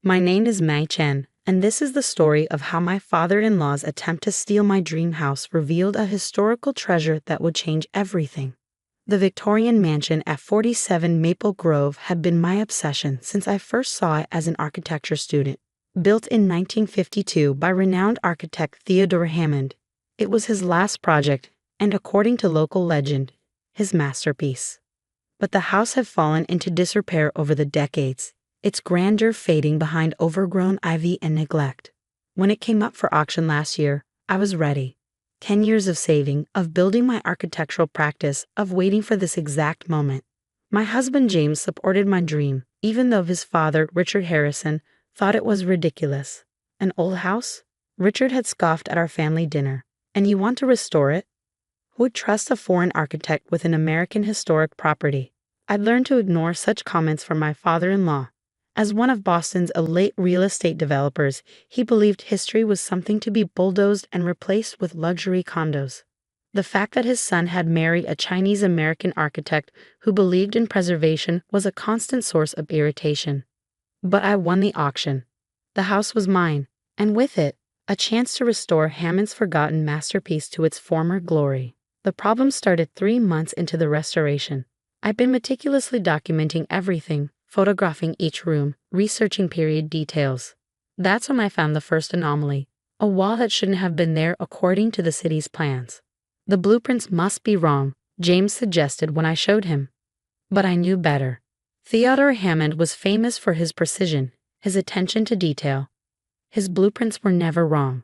My name is Mai Chen, and this is the story of how my father-in-law's attempt to steal my dream house revealed a historical treasure that would change everything. The Victorian mansion at 47 Maple Grove had been my obsession since I first saw it as an architecture student. Built in 1952 by renowned architect Theodore Hammond, it was his last project and, according to local legend, his masterpiece. But the house had fallen into disrepair over the decades, its grandeur fading behind overgrown ivy and neglect. When it came up for auction last year, I was ready. 10 years of saving, of building my architectural practice, of waiting for this exact moment. My husband James supported my dream, even though his father, Richard Harrison, thought it was ridiculous. An old house? Richard had scoffed at our family dinner. And you want to restore it? Who would trust a foreign architect with an American historic property? I'd learned to ignore such comments from my father-in-law. As one of Boston's elite real estate developers, he believed history was something to be bulldozed and replaced with luxury condos. The fact that his son had married a Chinese-American architect who believed in preservation was a constant source of irritation. But I won the auction. The house was mine, and with it, a chance to restore Hammond's forgotten masterpiece to its former glory. The problem started 3 months into the restoration. I'd been meticulously documenting everything, photographing each room, researching period details. That's when I found the first anomaly, a wall that shouldn't have been there according to the city's plans. The blueprints must be wrong, James suggested when I showed him. But I knew better. Theodore Hammond was famous for his precision, his attention to detail. His blueprints were never wrong.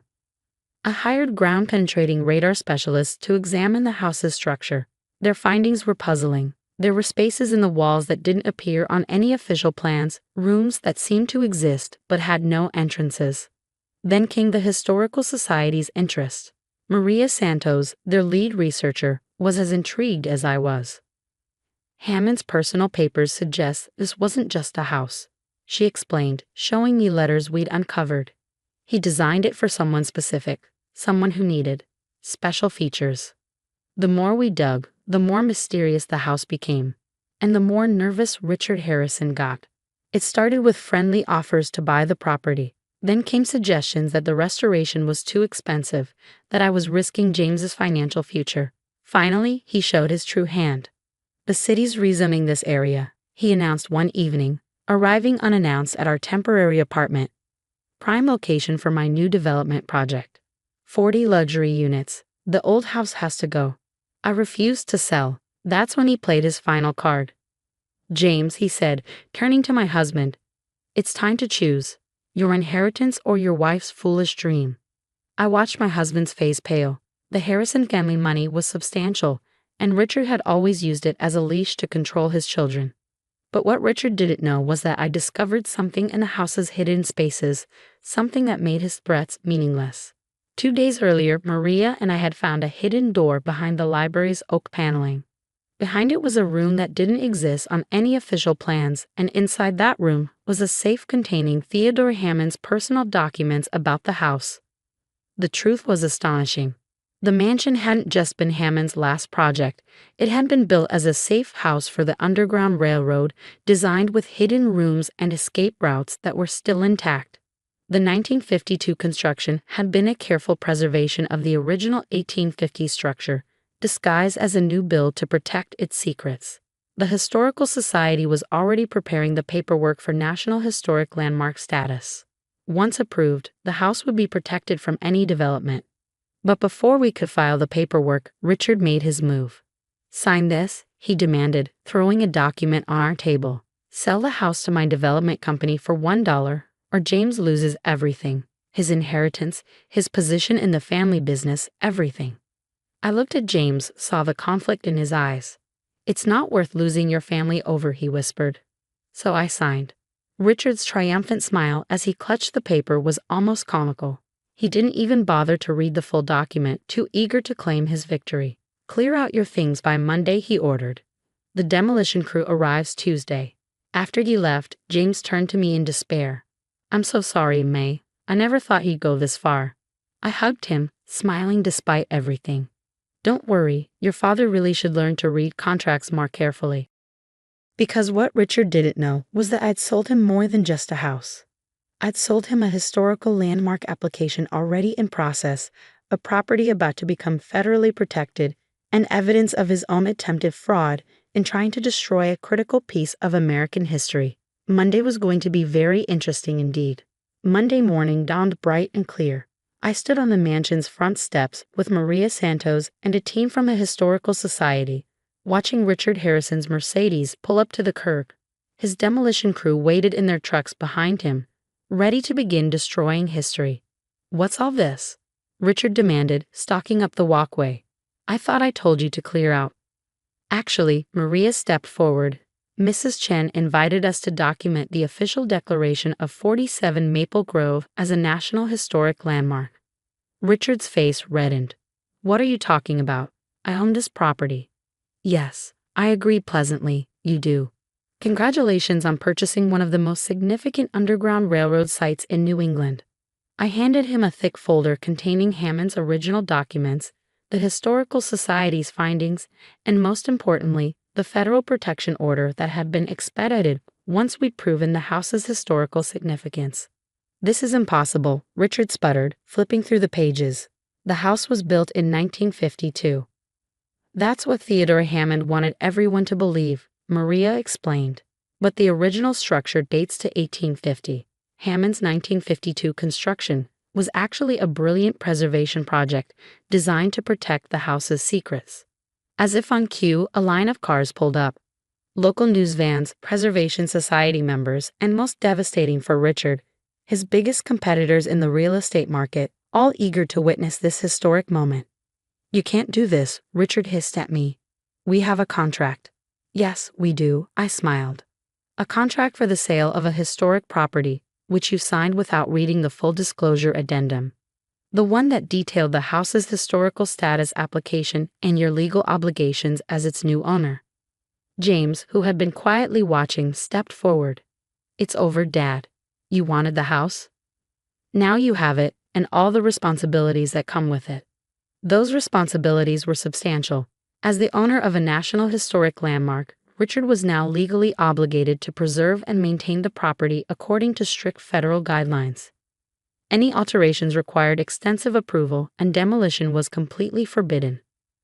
I hired ground-penetrating radar specialists to examine the house's structure. Their findings were puzzling. There were spaces in the walls that didn't appear on any official plans, rooms that seemed to exist but had no entrances. Then came the Historical Society's interest. Maria Santos, their lead researcher, was as intrigued as I was. Hammond's personal papers suggest this wasn't just a house, she explained, showing me letters we'd uncovered. He designed it for someone specific, someone who needed special features. The more we dug, the more mysterious the house became, and the more nervous Richard Harrison got. It started with friendly offers to buy the property. Then came suggestions that the restoration was too expensive, that I was risking James's financial future. Finally, he showed his true hand. The city's rezoning this area, he announced one evening, arriving unannounced at our temporary apartment. Prime location for my new development project. 40 luxury units. The old house has to go. I refused to sell. That's when he played his final card. James, he said, turning to my husband, it's time to choose. Your inheritance or your wife's foolish dream. I watched my husband's face pale. The Harrison family money was substantial, and Richard had always used it as a leash to control his children. But what Richard didn't know was that I discovered something in the house's hidden spaces, something that made his threats meaningless. 2 days earlier, Maria and I had found a hidden door behind the library's oak paneling. Behind it was a room that didn't exist on any official plans, and inside that room was a safe containing Theodore Hammond's personal documents about the house. The truth was astonishing. The mansion hadn't just been Hammond's last project. It had been built as a safe house for the Underground Railroad, designed with hidden rooms and escape routes that were still intact. The 1952 construction had been a careful preservation of the original 1850s structure, disguised as a new build to protect its secrets. The Historical Society was already preparing the paperwork for National Historic Landmark status. Once approved, the house would be protected from any development. But before we could file the paperwork, Richard made his move. Sign this, he demanded, throwing a document on our table. Sell the house to my development company for $1, or James loses everything. His inheritance, his position in the family business, everything. I looked at James, saw the conflict in his eyes. It's not worth losing your family over, he whispered. So I signed. Richard's triumphant smile as he clutched the paper was almost comical. He didn't even bother to read the full document, too eager to claim his victory. Clear out your things by Monday, he ordered. The demolition crew arrives Tuesday. After he left, James turned to me in despair. I'm so sorry, May. I never thought he'd go this far. I hugged him, smiling despite everything. Don't worry, your father really should learn to read contracts more carefully. Because what Richard didn't know was that I'd sold him more than just a house. I'd sold him a historical landmark application already in process, a property about to become federally protected, and evidence of his own attempted fraud in trying to destroy a critical piece of American history. Monday was going to be very interesting indeed. Monday morning dawned bright and clear. I stood on the mansion's front steps with Maria Santos and a team from the Historical Society, watching Richard Harrison's Mercedes pull up to the curb. His demolition crew waited in their trucks behind him, ready to begin destroying history. "What's all this?" Richard demanded, stalking up the walkway. "I thought I told you to clear out." Actually, Maria stepped forward. "Mrs. Chen invited us to document the official declaration of 47 Maple Grove as a National Historic Landmark." Richard's face reddened. "What are you talking about? I own this property." "Yes," I agreed pleasantly, "you do. Congratulations on purchasing one of the most significant Underground Railroad sites in New England." I handed him a thick folder containing Hammond's original documents, the Historical Society's findings, and most importantly, the federal protection order that had been expedited once we'd proven the house's historical significance. "This is impossible," Richard sputtered, flipping through the pages. "The house was built in 1952. "That's what Theodore Hammond wanted everyone to believe," Maria explained. "But the original structure dates to 1850. Hammond's 1952 construction was actually a brilliant preservation project designed to protect the house's secrets." As if on cue, a line of cars pulled up. Local news vans, Preservation Society members, and most devastating for Richard, his biggest competitors in the real estate market, all eager to witness this historic moment. "You can't do this," Richard hissed at me. "We have a contract." "Yes, we do," I smiled. "A contract for the sale of a historic property, which you signed without reading the full disclosure addendum. The one that detailed the house's historical status application and your legal obligations as its new owner." James, who had been quietly watching, stepped forward. "It's over, Dad. You wanted the house? Now you have it, and all the responsibilities that come with it." Those responsibilities were substantial. As the owner of a National Historic Landmark, Richard was now legally obligated to preserve and maintain the property according to strict federal guidelines. Any alterations required extensive approval, and demolition was completely forbidden.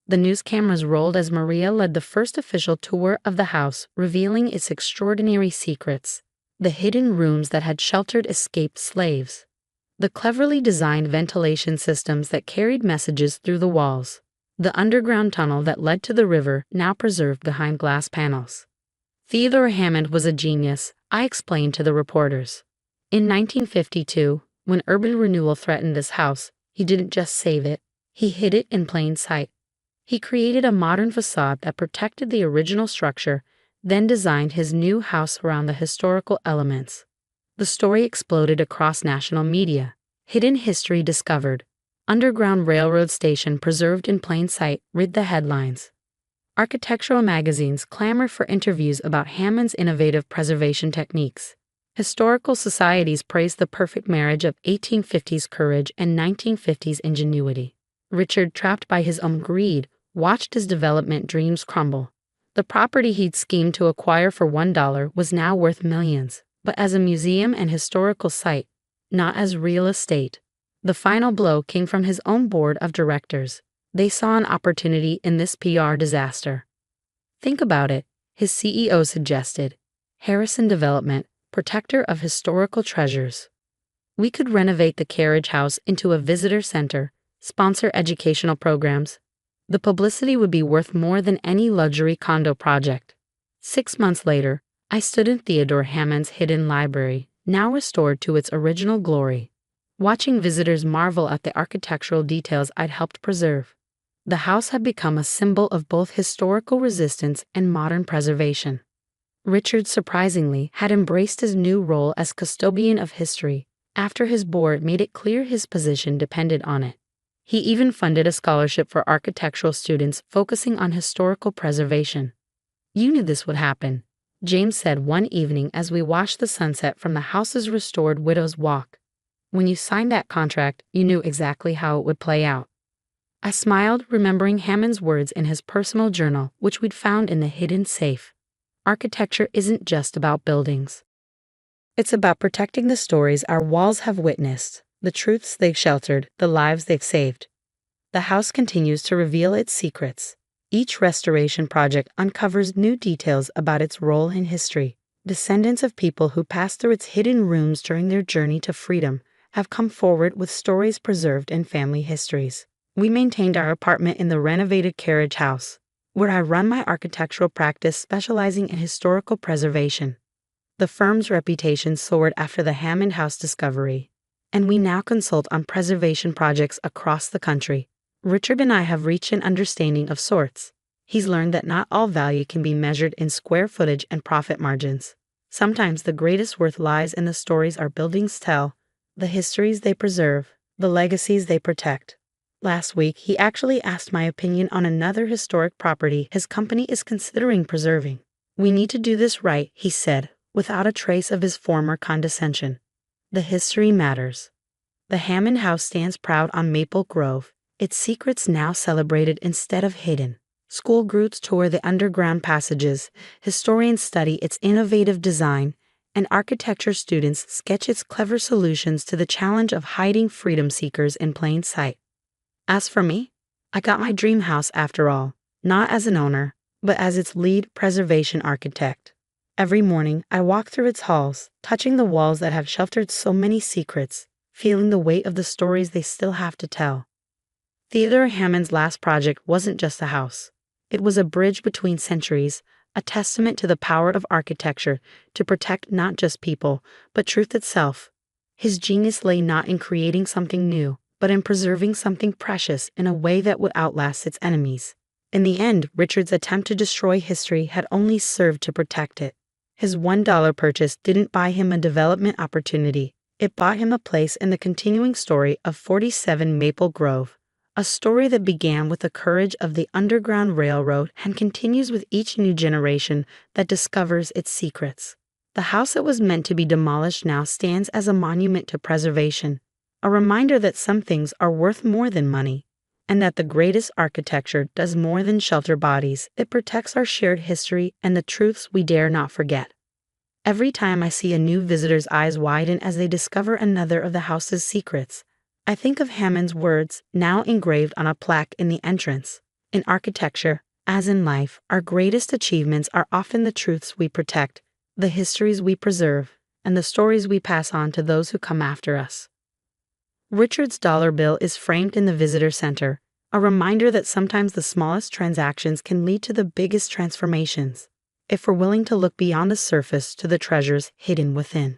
The news cameras rolled as Maria led the first official tour of the house, revealing its extraordinary secrets. The hidden rooms that had sheltered escaped slaves. The cleverly designed ventilation systems that carried messages through the walls. The underground tunnel that led to the river, now preserved behind glass panels. Theodore Hammond was a genius, I explained to the reporters. In 1952, when urban renewal threatened this house, he didn't just save it, he hid it in plain sight. He created a modern facade that protected the original structure, then designed his new house around the historical elements. The story exploded across national media. "Hidden history discovered. Underground Railroad station preserved in plain sight," read the headlines. Architectural magazines clamored for interviews about Hammond's innovative preservation techniques. Historical societies praised the perfect marriage of 1850s courage and 1950s ingenuity. Richard, trapped by his own greed, watched his development dreams crumble. The property he'd schemed to acquire for $1 was now worth millions, but as a museum and historical site, not as real estate. The final blow came from his own board of directors. They saw an opportunity in this PR disaster. "Think about it," his CEO suggested. "Harrison Development, protector of historical treasures. We could renovate the carriage house into a visitor center, sponsor educational programs. The publicity would be worth more than any luxury condo project." 6 months later, I stood in Theodore Hammond's hidden library, now restored to its original glory, watching visitors marvel at the architectural details I'd helped preserve. The house had become a symbol of both historical resistance and modern preservation. Richard, surprisingly, had embraced his new role as custodian of history, after his board made it clear his position depended on it. He even funded a scholarship for architectural students focusing on historical preservation. "You knew this would happen," James said one evening as we watched the sunset from the house's restored Widow's Walk. "When you signed that contract, you knew exactly how it would play out." I smiled, remembering Hammond's words in his personal journal, which we'd found in the hidden safe. Architecture isn't just about buildings. It's about protecting the stories our walls have witnessed, the truths they've sheltered, the lives they've saved. The house continues to reveal its secrets. Each restoration project uncovers new details about its role in history. Descendants of people who passed through its hidden rooms during their journey to freedom have come forward with stories preserved in family histories. We maintained our apartment in the renovated carriage house, where I run my architectural practice specializing in historical preservation. The firm's reputation soared after the Hammond House discovery, and we now consult on preservation projects across the country. Richard and I have reached an understanding of sorts. He's learned that not all value can be measured in square footage and profit margins. Sometimes the greatest worth lies in the stories our buildings tell, the histories they preserve, the legacies they protect. Last week, he actually asked my opinion on another historic property his company is considering preserving. "We need to do this right," he said, without a trace of his former condescension. The history matters. The Hammond House stands proud on Maple Grove, its secrets now celebrated instead of hidden. School groups tour the underground passages, historians study its innovative design, and architecture students sketch its clever solutions to the challenge of hiding freedom seekers in plain sight. As for me, I got my dream house after all, not as an owner, but as its lead preservation architect. Every morning, I walk through its halls, touching the walls that have sheltered so many secrets, feeling the weight of the stories they still have to tell. Theodore Hammond's last project wasn't just a house. It was a bridge between centuries, a testament to the power of architecture to protect not just people, but truth itself. His genius lay not in creating something new, but in preserving something precious in a way that would outlast its enemies. In the end, Richard's attempt to destroy history had only served to protect it. His $1 purchase didn't buy him a development opportunity. It bought him a place in the continuing story of 47 Maple Grove. A story that began with the courage of the Underground Railroad and continues with each new generation that discovers its secrets. The house that was meant to be demolished now stands as a monument to preservation, a reminder that some things are worth more than money, and that the greatest architecture does more than shelter bodies. It protects our shared history and the truths we dare not forget. Every time I see a new visitor's eyes widen as they discover another of the house's secrets, I think of Hammond's words, now engraved on a plaque in the entrance. In architecture, as in life, our greatest achievements are often the truths we protect, the histories we preserve, and the stories we pass on to those who come after us. Richard's dollar bill is framed in the visitor center, a reminder that sometimes the smallest transactions can lead to the biggest transformations, if we're willing to look beyond the surface to the treasures hidden within.